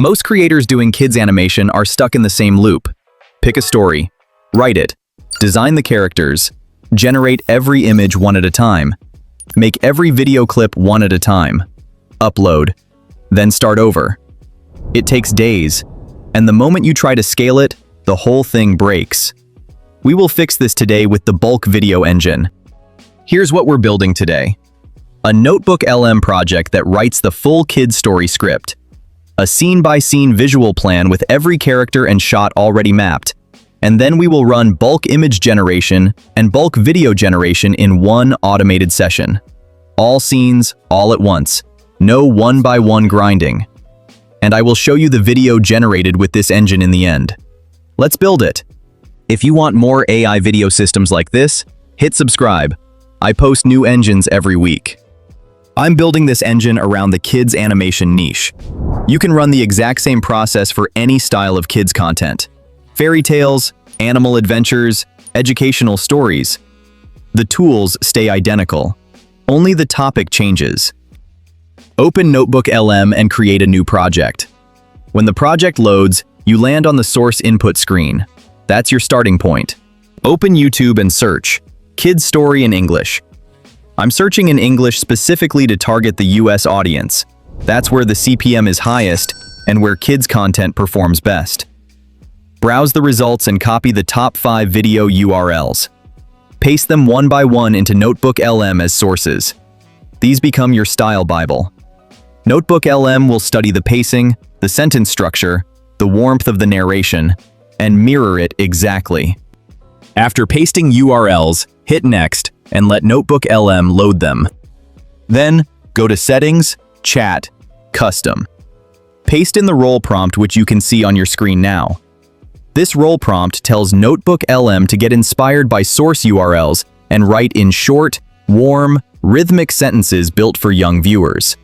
Most creators doing kids animation are stuck in the same loop. Pick a story, write it, design the characters, generate every image one at a time, make every video clip one at a time, upload, then start over. It takes days, and the moment you try to scale it, the whole thing breaks. We will fix this today with the bulk video engine. Here's what we're building today. A NotebookLM project that writes the full kid story script. A scene-by-scene visual plan with every character and shot already mapped. And then we will run bulk image generation and bulk video generation in one automated session. All scenes, all at once. No one-by-one grinding. And I will show you the video generated with this engine in the end. Let's build it. If you want more AI video systems like this, hit subscribe. I post new engines every week. I'm building this engine around the kids animation niche. You can run the exact same process for any style of kids content. Fairy tales, animal adventures, educational stories. The tools stay identical. Only the topic changes. Open NotebookLM and create a new project. When the project loads, you land on the source input screen. That's your starting point. Open YouTube and search, Kids Story in English. I'm searching in English specifically to target the US audience. That's where the CPM is highest and where kids content performs best. Browse the results and copy the top 5 video URLs. Paste them one by one into NotebookLM as sources. These become your style Bible. NotebookLM will study the pacing, the sentence structure, the warmth of the narration, and mirror it exactly. After pasting URLs, hit Next and let NotebookLM load them. Then, go to Settings, Chat, Custom. Paste in the role prompt which you can see on your screen now. This role prompt tells NotebookLM to get inspired by source URLs and write in short, warm, rhythmic sentences built for young viewers.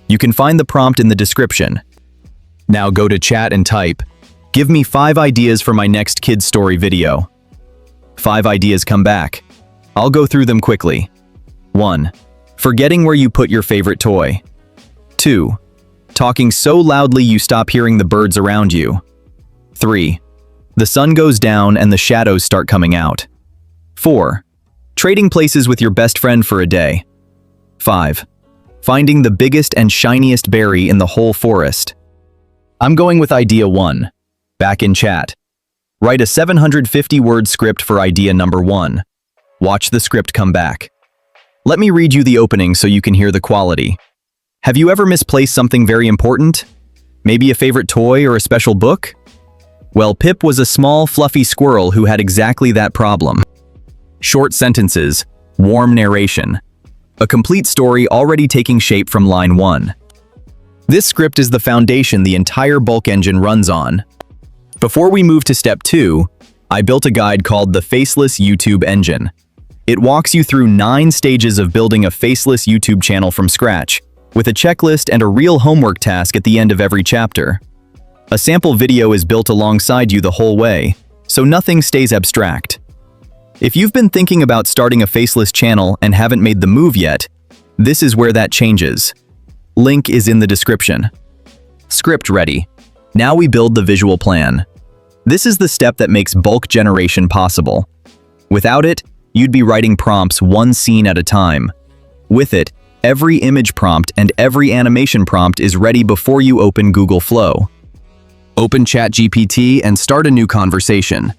You can find the prompt in the description. Now go to chat and type, "Give me 5 ideas for my next kids story video." 5 ideas come back. I'll go through them quickly. 1. Forgetting where you put your favorite toy. 2. Talking so loudly you stop hearing the birds around you. 3. The sun goes down and the shadows start coming out. 4. Trading places with your best friend for a day. 5. Finding the biggest and shiniest berry in the whole forest. I'm going with idea 1. Back in chat. Write a 750-word script for idea number 1. Watch the script come back. Let me read you the opening so you can hear the quality. Have you ever misplaced something very important? Maybe a favorite toy or a special book? Well, Pip was a small, fluffy squirrel who had exactly that problem. Short sentences, warm narration. A complete story already taking shape from line 1. This script is the foundation the entire bulk engine runs on. Before we move to step 2, I built a guide called the Faceless YouTube Engine. It walks you through 9 stages of building a faceless YouTube channel from scratch, with a checklist and a real homework task at the end of every chapter. A sample video is built alongside you the whole way, so nothing stays abstract. If you've been thinking about starting a faceless channel and haven't made the move yet, this is where that changes. Link is in the description. Script ready. Now we build the visual plan. This is the step that makes bulk generation possible. Without it, you'd be writing prompts one scene at a time. With it, every image prompt and every animation prompt is ready before you open Google Flow. Open ChatGPT and start a new conversation.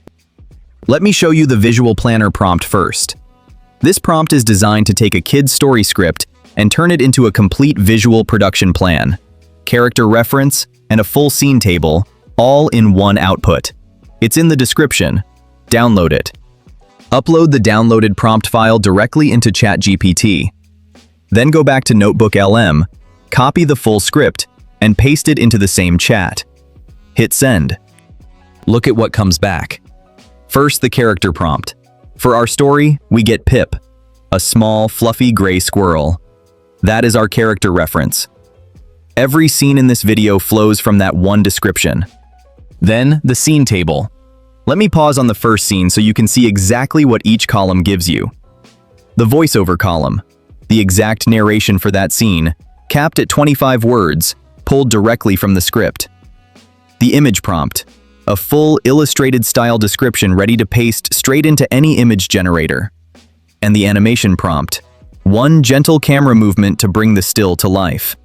Let me show you the visual planner prompt first. This prompt is designed to take a kid's story script and turn it into a complete visual production plan, character reference, and a full scene table, all in one output. It's in the description. Download it. Upload the downloaded prompt file directly into ChatGPT. Then go back to NotebookLM, copy the full script, and paste it into the same chat. Hit send. Look at what comes back. First, the character prompt. For our story, we get Pip, a small, fluffy gray squirrel. That is our character reference. Every scene in this video flows from that one description. Then, the scene table. Let me pause on the first scene so you can see exactly what each column gives you. The voiceover column, the exact narration for that scene, capped at 25 words, pulled directly from the script. The image prompt, a full illustrated style description ready to paste straight into any image generator. And the animation prompt, one gentle camera movement to bring the still to life.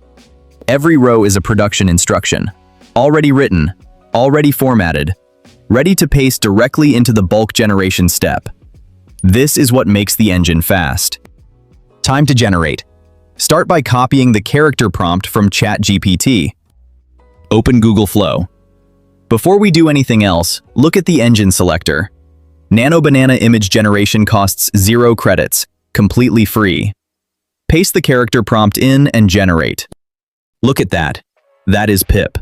Every row is a production instruction, already written, already formatted, ready to paste directly into the bulk generation step. This is what makes the engine fast. Time to generate. Start by copying the character prompt from ChatGPT. Open Google Flow. Before we do anything else, look at the engine selector. Nano Banana image generation costs 0 credits, completely free. Paste the character prompt in and generate. Look at that. That is Pip.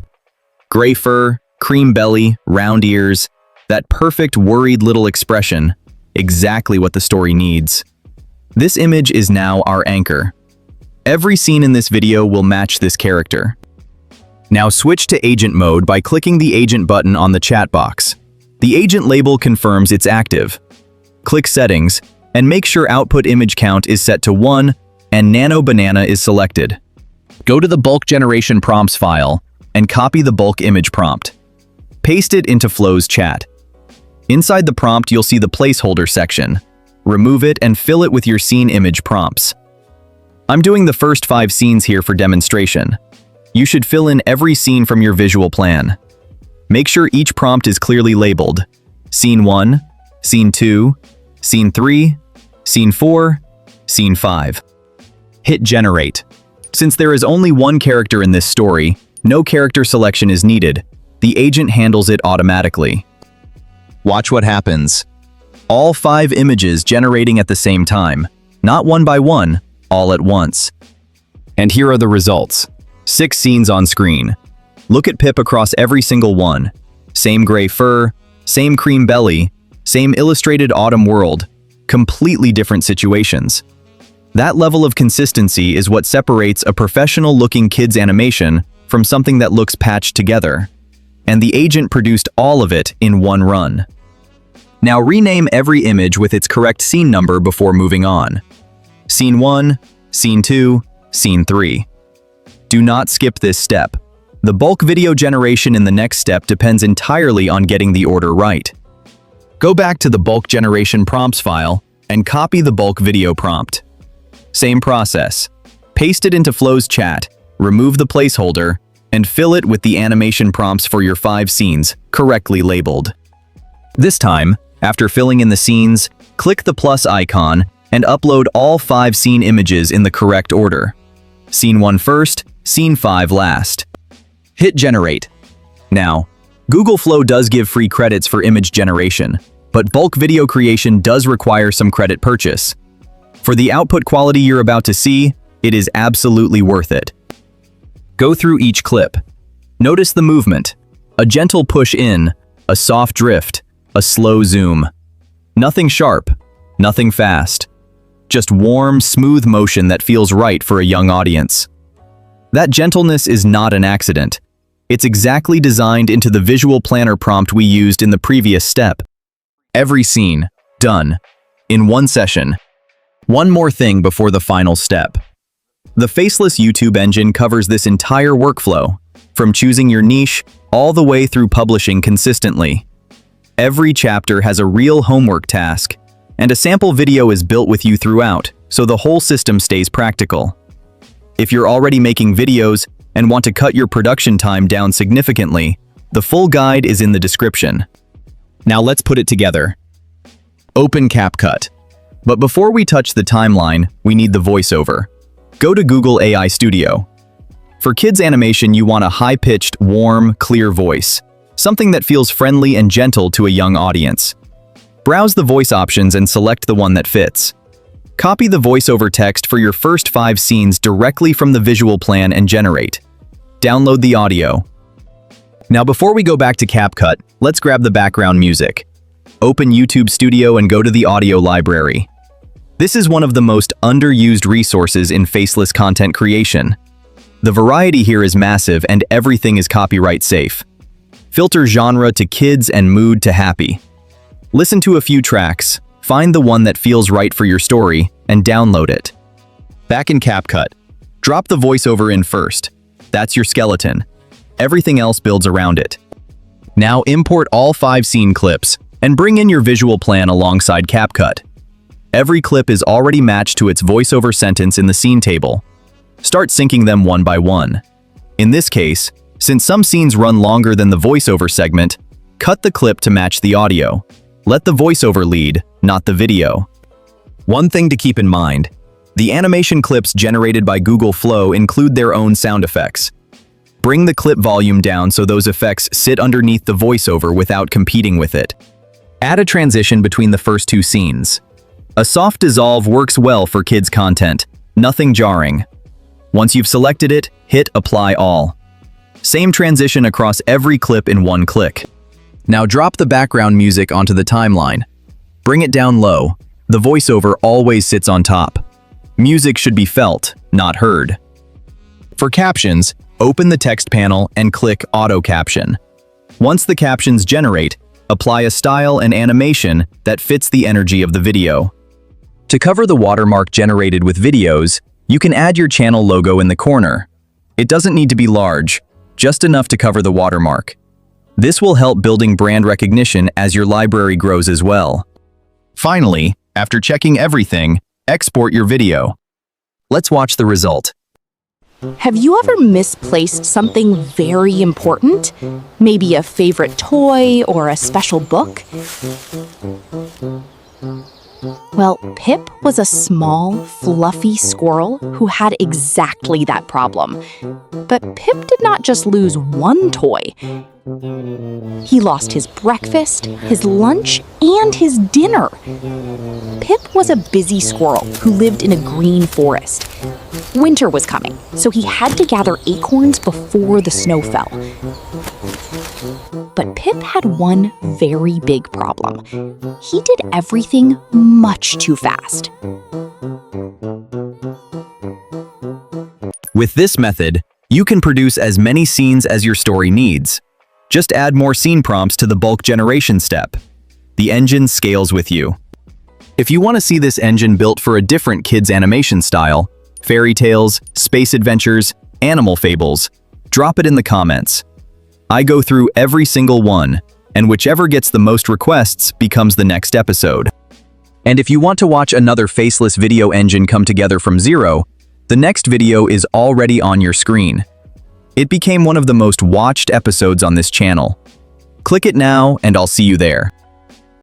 Gray fur, cream belly, round ears, that perfect worried little expression, exactly what the story needs. This image is now our anchor. Every scene in this video will match this character. Now switch to agent mode by clicking the agent button on the chat box. The agent label confirms it's active. Click Settings and make sure Output Image Count is set to 1 and Nano Banana is selected. Go to the bulk generation prompts file and copy the bulk image prompt. Paste it into Flow's chat. Inside the prompt, you'll see the placeholder section. Remove it and fill it with your scene image prompts. I'm doing the first 5 scenes here for demonstration. You should fill in every scene from your visual plan. Make sure each prompt is clearly labeled. Scene 1, Scene 2, Scene 3, Scene 4, Scene 5. Hit Generate. Since there is only one character in this story, no character selection is needed. The agent handles it automatically. Watch what happens. All 5 images generating at the same time, not one by one, all at once. And here are the results. 6 scenes on screen. Look at Pip across every single one. Same gray fur, same cream belly, same illustrated autumn world, completely different situations. That level of consistency is what separates a professional-looking kids animation from something that looks patched together. And the agent produced all of it in one run. Now rename every image with its correct scene number before moving on. Scene 1, Scene 2, Scene 3. Do not skip this step. The bulk video generation in the next step depends entirely on getting the order right. Go back to the bulk generation prompts file and copy the bulk video prompt. Same process. Paste it into Flow's chat, remove the placeholder, and fill it with the animation prompts for your 5 scenes, correctly labeled. This time, after filling in the scenes, click the plus icon and upload all 5 scene images in the correct order. Scene 1 first, Scene 5 last. Hit Generate. Now, Google Flow does give free credits for image generation, but bulk video creation does require some credit purchase. For the output quality you're about to see, it is absolutely worth it. Go through each clip. Notice the movement. A gentle push in, a soft drift, a slow zoom. Nothing sharp, nothing fast. Just warm, smooth motion that feels right for a young audience. That gentleness is not an accident. It's exactly designed into the visual planner prompt we used in the previous step. Every scene, done, in one session. One more thing before the final step. The Faceless YouTube engine covers this entire workflow, from choosing your niche all the way through publishing consistently. Every chapter has a real homework task, and a sample video is built with you throughout, so the whole system stays practical. If you're already making videos and want to cut your production time down significantly, the full guide is in the description. Now let's put it together. Open CapCut. But before we touch the timeline, we need the voiceover. Go to Google AI Studio. For kids animation, you want a high-pitched, warm, clear voice, something that feels friendly and gentle to a young audience. Browse the voice options and select the one that fits. Copy the voiceover text for your first 5 scenes directly from the visual plan and generate. Download the audio. Now before we go back to CapCut, let's grab the background music. Open YouTube Studio and go to the audio library. This is one of the most underused resources in faceless content creation. The variety here is massive and everything is copyright safe. Filter genre to kids and mood to happy. Listen to a few tracks, find the one that feels right for your story, and download it. Back in CapCut, drop the voiceover in first. That's your skeleton. Everything else builds around it. Now import all 5 scene clips and bring in your visual plan alongside CapCut. Every clip is already matched to its voiceover sentence in the scene table. Start syncing them one by one. In this case, since some scenes run longer than the voiceover segment, cut the clip to match the audio. Let the voiceover lead, not the video. One thing to keep in mind: the animation clips generated by Google Flow include their own sound effects. Bring the clip volume down so those effects sit underneath the voiceover without competing with it. Add a transition between the first 2 scenes. A soft dissolve works well for kids' content, nothing jarring. Once you've selected it, hit Apply All. Same transition across every clip in one click. Now drop the background music onto the timeline. Bring it down low. The voiceover always sits on top. Music should be felt, not heard. For captions, open the text panel and click Auto Caption. Once the captions generate, apply a style and animation that fits the energy of the video. To cover the watermark generated with videos, you can add your channel logo in the corner. It doesn't need to be large, just enough to cover the watermark. This will help building brand recognition as your library grows as well. Finally, after checking everything, export your video. Let's watch the result. Have you ever misplaced something very important? Maybe a favorite toy or a special book? Well, Pip was a small, fluffy squirrel who had exactly that problem. But Pip did not just lose one toy. He lost his breakfast, his lunch, and his dinner. Pip was a busy squirrel who lived in a green forest. Winter was coming, so he had to gather acorns before the snow fell. But Pip had one very big problem. He did everything much too fast. With this method, you can produce as many scenes as your story needs. Just add more scene prompts to the bulk generation step. The engine scales with you. If you want to see this engine built for a different kids' animation style, fairy tales, space adventures, animal fables, drop it in the comments. I go through every single one, and whichever gets the most requests becomes the next episode. And if you want to watch another faceless video engine come together from zero, the next video is already on your screen. It became one of the most watched episodes on this channel. Click it now, and I'll see you there.